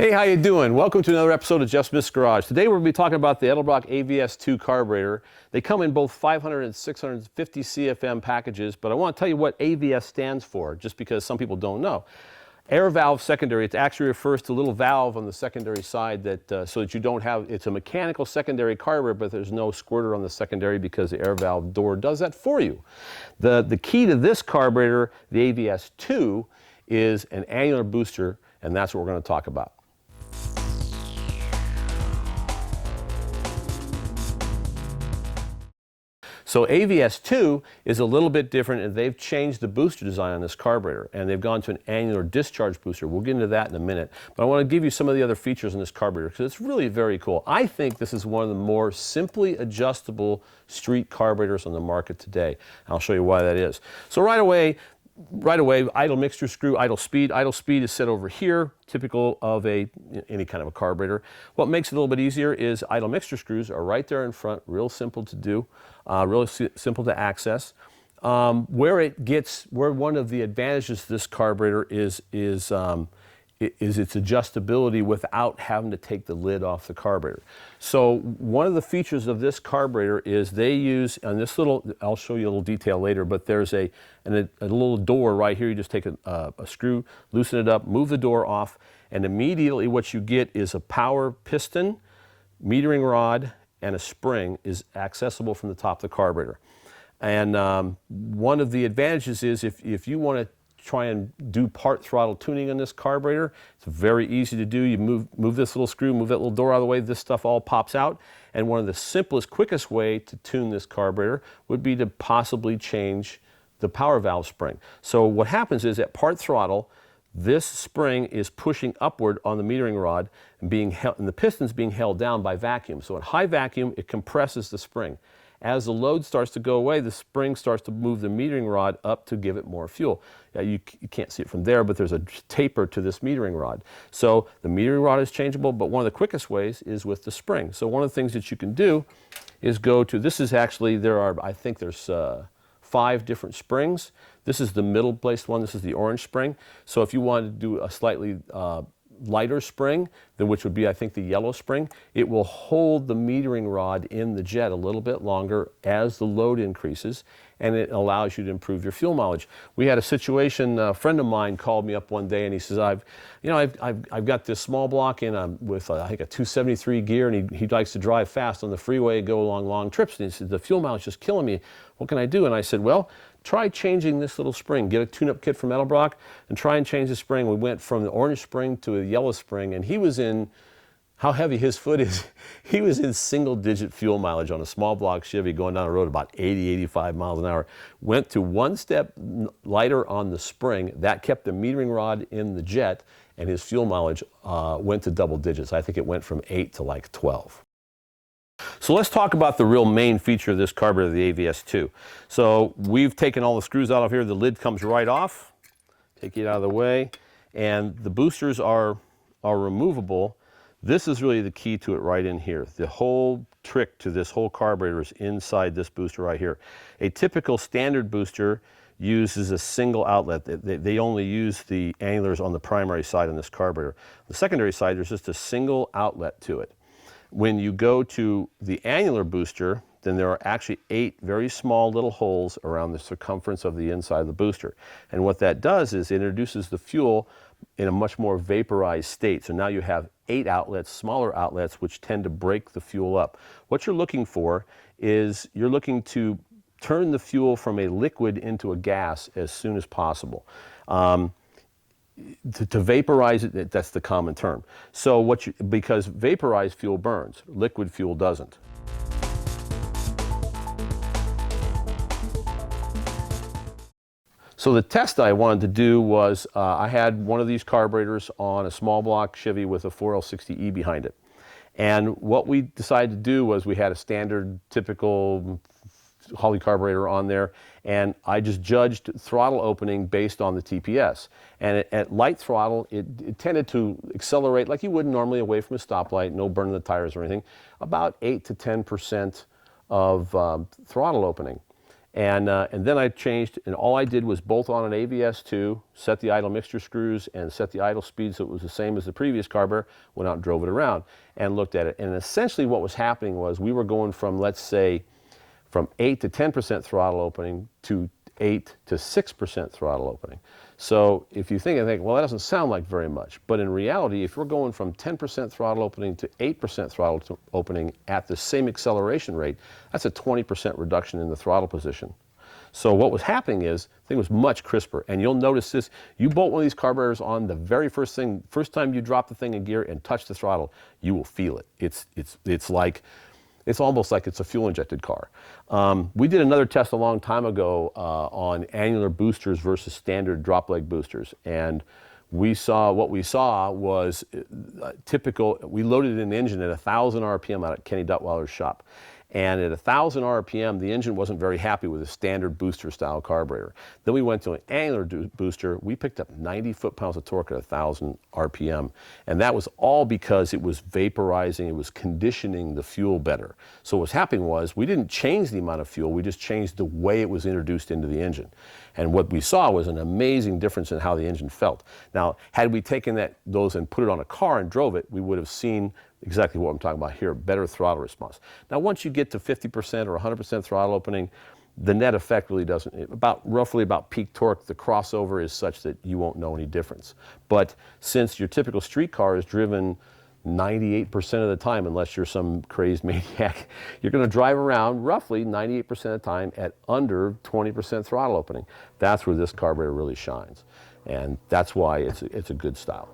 Hey, how you doing? Welcome to another episode of Jeff Smith's Garage. Today we're going to be talking about the Edelbrock AVS2 carburetor. They come in both 500 and 650 CFM packages, but I want to tell you what AVS stands for, just because some people don't know. Air valve secondary, it actually refers to a little valve on the secondary side that so that you don't have, it's a mechanical secondary carburetor, but there's no squirter on the secondary because the air valve door does that for you. The key to this carburetor, the AVS2, is an annular booster, and that's what we're going to talk about. So AVS2 is a little bit different, and they've changed the booster design on this carburetor, and they've gone to an annular discharge booster. We'll get into that in a minute, but I want to give you some of the other features in this carburetor because it's really very cool. I think this is one of the more simply adjustable street carburetors on the market today. I'll show you why that is. So right away, idle mixture screw, idle speed. Idle speed is set over here, typical of any kind of a carburetor. What makes it a little bit easier is idle mixture screws are right there in front, real simple to do, really simple to access. Where one of the advantages of this carburetor is its adjustability without having to take the lid off the carburetor. So one of the features of this carburetor is they use, on this little, I'll show you a little detail later, but there's a little door right here. You just take a screw, loosen it up, move the door off, and immediately what you get is a power piston, metering rod, and a spring is accessible from the top of the carburetor. And one of the advantages is if you want to try and do part throttle tuning on this carburetor, it's very easy to do. You move this little screw, move that little door out of the way, this stuff all pops out. And one of the simplest, quickest way to tune this carburetor would be to possibly change the power valve spring. So what happens is at part throttle, this spring is pushing upward on the metering rod and the piston's being held down by vacuum. So at high vacuum, it compresses the spring. As the load starts to go away, the spring starts to move the metering rod up to give it more fuel. You can't see it from there, but there's a taper to this metering rod. So the metering rod is changeable, but one of the quickest ways is with the spring. So one of the things that you can do is go to, this is actually, I think there's 5 different springs. This is the middle placed one, this is the orange spring. So if you wanted to do a slightly lighter spring, which would be, I think, the yellow spring, it will hold the metering rod in the jet a little bit longer as the load increases, and it allows you to improve your fuel mileage. We had a situation, a friend of mine called me up one day and he says, I've got this small block in with I think a 273 gear, and he likes to drive fast on the freeway and go along long trips, and he said, the fuel mileage is just killing me. What can I do? And I said, well, try changing this little spring. Get a tune-up kit from Edelbrock and try and change the spring. We went from the orange spring to a yellow spring, and he was in, how heavy his foot is, he was in single-digit fuel mileage on a small block Chevy going down the road about 80, 85 miles an hour. Went to one step lighter on the spring. That kept the metering rod in the jet, and his fuel mileage went to double digits. I think it went from 8 to like 12. So let's talk about the real main feature of this carburetor, the AVS2. So we've taken all the screws out of here. The lid comes right off. Take it out of the way. And the boosters are removable. This is really the key to it right in here. The whole trick to this whole carburetor is inside this booster right here. A typical standard booster uses a single outlet. They only use the anglers on the primary side on this carburetor. The secondary side, there's just a single outlet to it. When you go to the annular booster, then there are actually 8 very small little holes around the circumference of the inside of the booster. And what that does is it introduces the fuel in a much more vaporized state. So now you have 8 outlets, smaller outlets, which tend to break the fuel up. What you're looking for is you're looking to turn the fuel from a liquid into a gas as soon as possible. To vaporize it, that's the common term. So because vaporized fuel burns, liquid fuel doesn't. So the test I wanted to do was, I had one of these carburetors on a small block Chevy with a 4L60E behind it. And what we decided to do was we had a standard, typical Holley carburetor on there, and I just judged throttle opening based on the TPS. And at light throttle, it tended to accelerate like you would normally away from a stoplight, no burning the tires or anything, about 8 to 10% of throttle opening. And then I changed, and all I did was bolt on an AVS2, set the idle mixture screws, and set the idle speed so it was the same as the previous carburetor, went out and drove it around and looked at it. And essentially what was happening was we were going from, let's say, from 8 to 10% throttle opening to 8 to 6% throttle opening. So if you think, well, that doesn't sound like very much. But in reality, if we're going from 10% throttle opening to 8% throttle opening at the same acceleration rate, that's a 20% reduction in the throttle position. So what was happening is, the thing was much crisper. And you'll notice this, you bolt one of these carburetors on the very first time you drop the thing in gear and touch the throttle, you will feel it. It's almost like it's a fuel-injected car. We did another test a long time ago on annular boosters versus standard drop leg boosters, and what we saw was typical. We loaded an engine at 1,000 RPM out at Kenny Duttweiler's shop. And at 1,000 RPM, the engine wasn't very happy with a standard booster style carburetor. Then we went to an annular booster. We picked up 90 foot-pounds of torque at 1,000 RPM. And that was all because it was vaporizing, it was conditioning the fuel better. So what was happening was, we didn't change the amount of fuel, we just changed the way it was introduced into the engine. And what we saw was an amazing difference in how the engine felt. Now, had we taken those and put it on a car and drove it, we would have seen exactly what I'm talking about here, better throttle response. Now, once you get to 50% or 100% throttle opening, the net effect really doesn't, roughly about peak torque, the crossover is such that you won't know any difference. But since your typical street car is driven 98% of the time, unless you're some crazed maniac, you're going to drive around roughly 98% of the time at under 20% throttle opening. That's where this carburetor really shines. And that's why it's a good style.